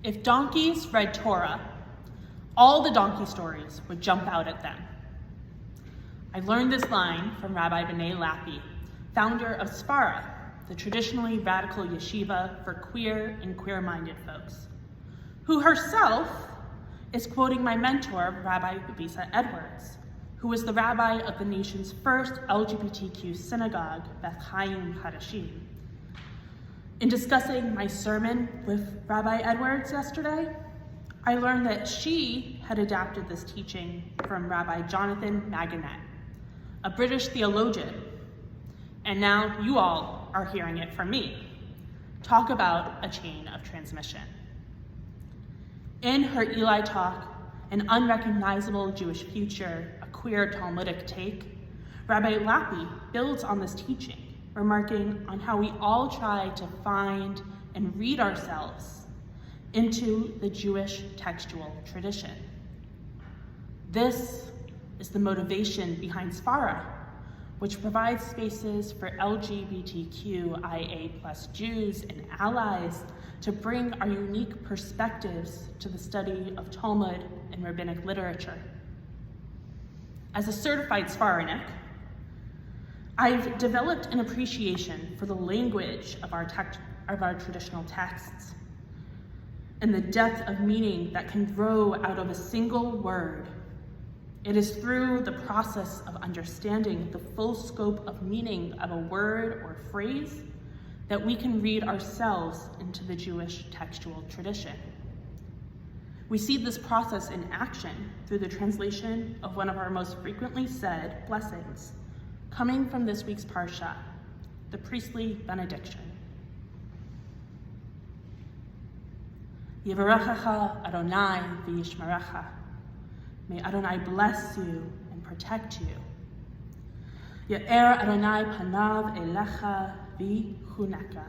If donkeys read Torah, all the donkey stories would jump out at them. I learned this line from Rabbi B'nai Lappi, founder of Sfara, the traditionally radical yeshiva for queer and queer-minded folks, who herself is quoting my mentor, Rabbi Babisa Edwards, who was the rabbi of the nation's first LGBTQ synagogue, Beth Chaim Hadashim. In discussing my sermon with Rabbi Edwards yesterday, I learned that she had adapted this teaching from Rabbi Jonathan Magonet, a British theologian, and now you all are hearing it from me. Talk about a chain of transmission. In her Eli talk, An Unrecognizable Jewish Future, a Queer Talmudic Take, Rabbi Lappi builds on this teaching, remarking on how we all try to find and read ourselves into the Jewish textual tradition. This is the motivation behind Sfara, which provides spaces for LGBTQIA+ Jews and allies to bring our unique perspectives to the study of Talmud and rabbinic literature. As a certified Sfaranik, I've developed an appreciation for the language of our traditional texts and the depth of meaning that can grow out of a single word. It is through the process of understanding the full scope of meaning of a word or phrase that we can read ourselves into the Jewish textual tradition. We see this process in action through the translation of one of our most frequently said blessings, coming from this week's Parsha, the priestly benediction. Yivarechecha Adonai v'yishmerecha. May Adonai bless you and protect you. Ya'er Adonai panav elecha v'chuneka.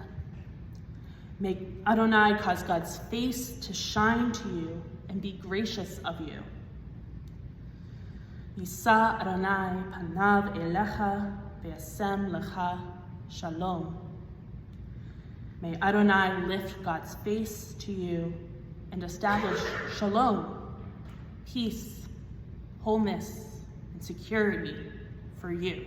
May Adonai cause God's face to shine to you and be gracious of you. Yisa Adonai panav elecha v'yasem lecha shalom. May Adonai lift God's face to you and establish shalom, peace, wholeness, and security for you.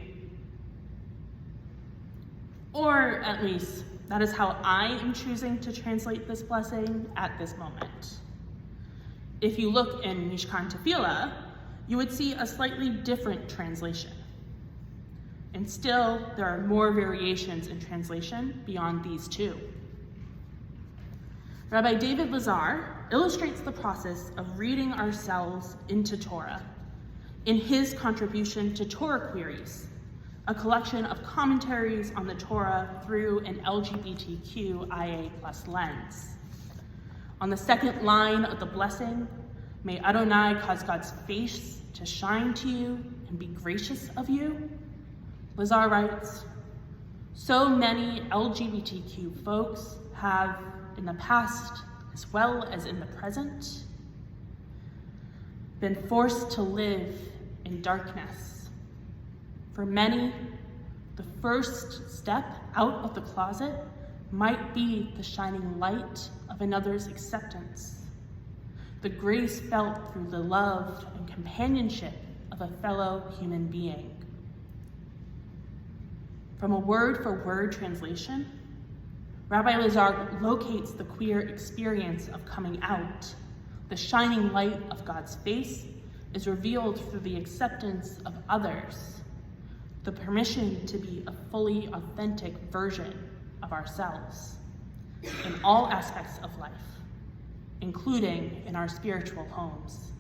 Or at least, that is how I am choosing to translate this blessing at this moment. If you look in Mishkan Tefillah, you would see a slightly different translation. And still, there are more variations in translation beyond these two. Rabbi David Lazar illustrates the process of reading ourselves into Torah in his contribution to Torah Queries, a collection of commentaries on the Torah through an LGBTQIA+ lens. On the second line of the blessing, may Adonai cause God's face to shine to you and be gracious of you, Lazar writes, so many LGBTQ folks have, in the past as well as in the present, been forced to live in darkness. For many, the first step out of the closet might be the shining light of another's acceptance, the grace felt through the love and companionship of a fellow human being. From a word-for-word translation, Rabbi Lazar locates the queer experience of coming out. The shining light of God's face is revealed through the acceptance of others, the permission to be a fully authentic version of ourselves in all aspects of life, including in our spiritual homes.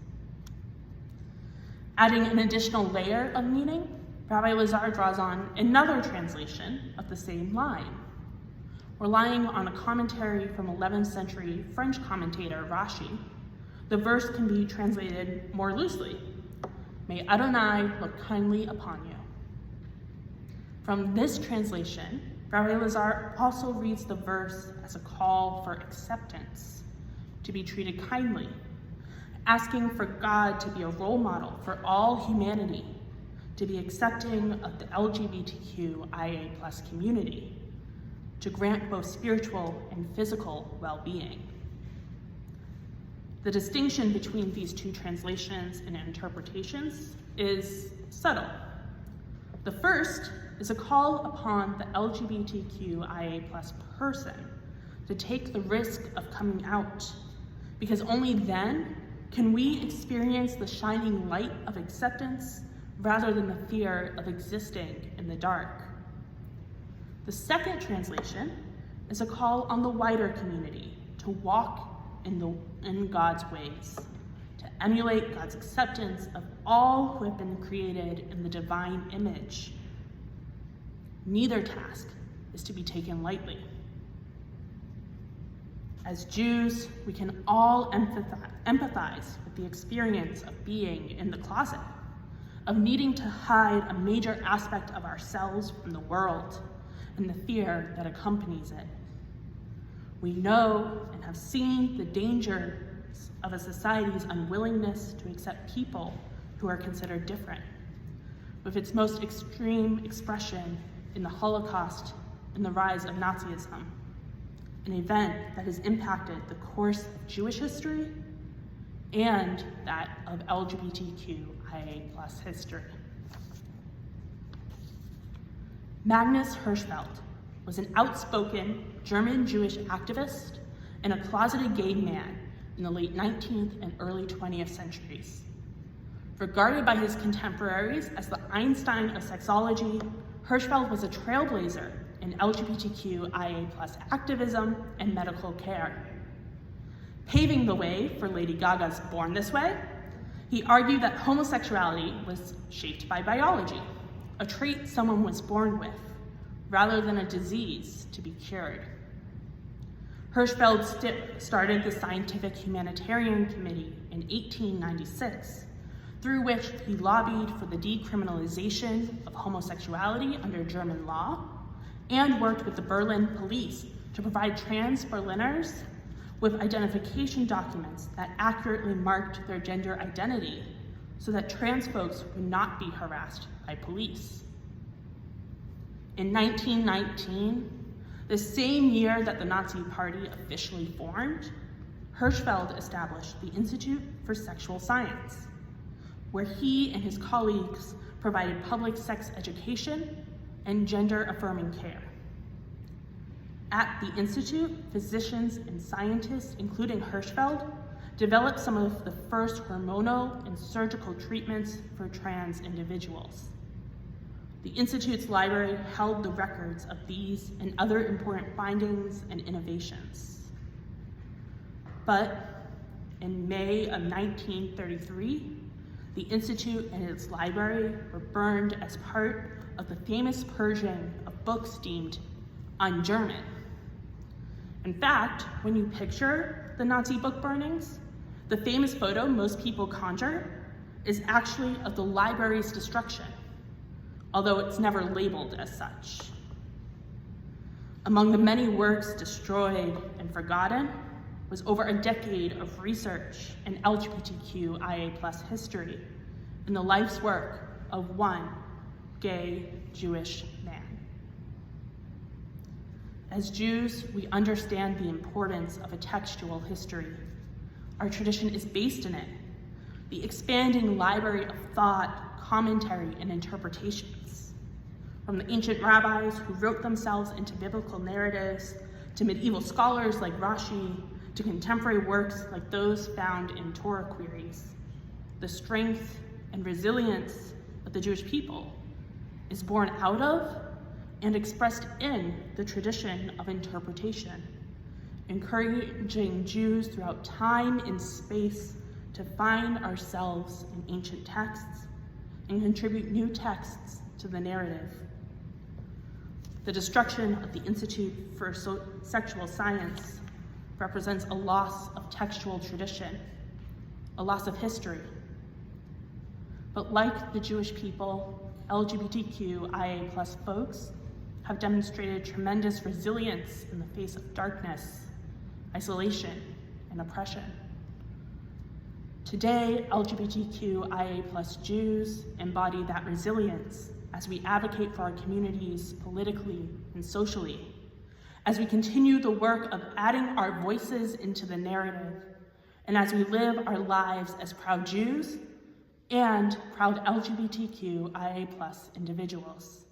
Adding an additional layer of meaning, Rabbi Lazar draws on another translation of the same line. Relying on a commentary from 11th century French commentator Rashi, the verse can be translated more loosely. May Adonai look kindly upon you. From this translation, Rabbi Lazar also reads the verse as a call for acceptance, to be treated kindly, asking for God to be a role model for all humanity, to be accepting of the LGBTQIA+ community, to grant both spiritual and physical well-being. The distinction between these two translations and interpretations is subtle. The first is a call upon the LGBTQIA+ person to take the risk of coming out, because only then can we experience the shining light of acceptance rather than the fear of existing in the dark. The second translation is a call on the wider community to walk in God's ways, to emulate God's acceptance of all who have been created in the divine image. Neither task is to be taken lightly. As Jews, we can all empathize with the experience of being in the closet, of needing to hide a major aspect of ourselves from the world and the fear that accompanies it. We know and have seen the dangers of a society's unwillingness to accept people who are considered different, with its most extreme expression in the Holocaust and the rise of Nazism, an event that has impacted the course of Jewish history and that of LGBTQIA+ history. Magnus Hirschfeld was an outspoken German Jewish activist and a closeted gay man in the late 19th and early 20th centuries. Regarded by his contemporaries as the Einstein of sexology, Hirschfeld was a trailblazer in LGBTQIA+ activism and medical care. Paving the way for Lady Gaga's Born This Way, he argued that homosexuality was shaped by biology, a trait someone was born with, rather than a disease to be cured. Hirschfeld started the Scientific Humanitarian Committee in 1896, through which he lobbied for the decriminalization of homosexuality under German law and worked with the Berlin police to provide trans Berliners with identification documents that accurately marked their gender identity so that trans folks would not be harassed by police. In 1919, the same year that the Nazi Party officially formed, Hirschfeld established the Institute for Sexual Science, where he and his colleagues provided public sex education and gender-affirming care. At the Institute, physicians and scientists, including Hirschfeld, developed some of the first hormonal and surgical treatments for trans individuals. The Institute's library held the records of these and other important findings and innovations. But in May of 1933, the Institute and its library were burned as part of the famous purging of books deemed un-German. In fact, when you picture the Nazi book burnings, the famous photo most people conjure is actually of the library's destruction, although it's never labeled as such. Among the many works destroyed and forgotten was over a decade of research in LGBTQIA+ history and the life's work of one gay Jewish man. As Jews, we understand the importance of a textual history. Our tradition is based in it, the expanding library of thought, commentary, and interpretations. From the ancient rabbis who wrote themselves into biblical narratives, to medieval scholars like Rashi, to contemporary works like those found in Torah queries, the strength and resilience of the Jewish people is born out of and expressed in the tradition of interpretation, encouraging Jews throughout time and space to find ourselves in ancient texts and contribute new texts to the narrative. The destruction of the Institute for Sexual Science represents a loss of textual tradition, a loss of history. But like the Jewish people, LGBTQIA+ folks have demonstrated tremendous resilience in the face of darkness, isolation, and oppression. Today, LGBTQIA+ Jews embody that resilience as we advocate for our communities politically and socially, as we continue the work of adding our voices into the narrative and as we live our lives as proud Jews and proud LGBTQIA+ individuals.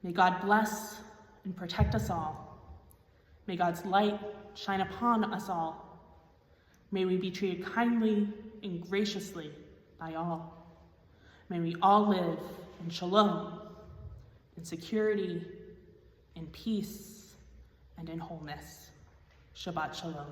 May God bless and protect us all. May God's light shine upon us all. May we be treated kindly and graciously by all. May we all live in shalom, in security, in peace, and in wholeness. Shabbat shalom.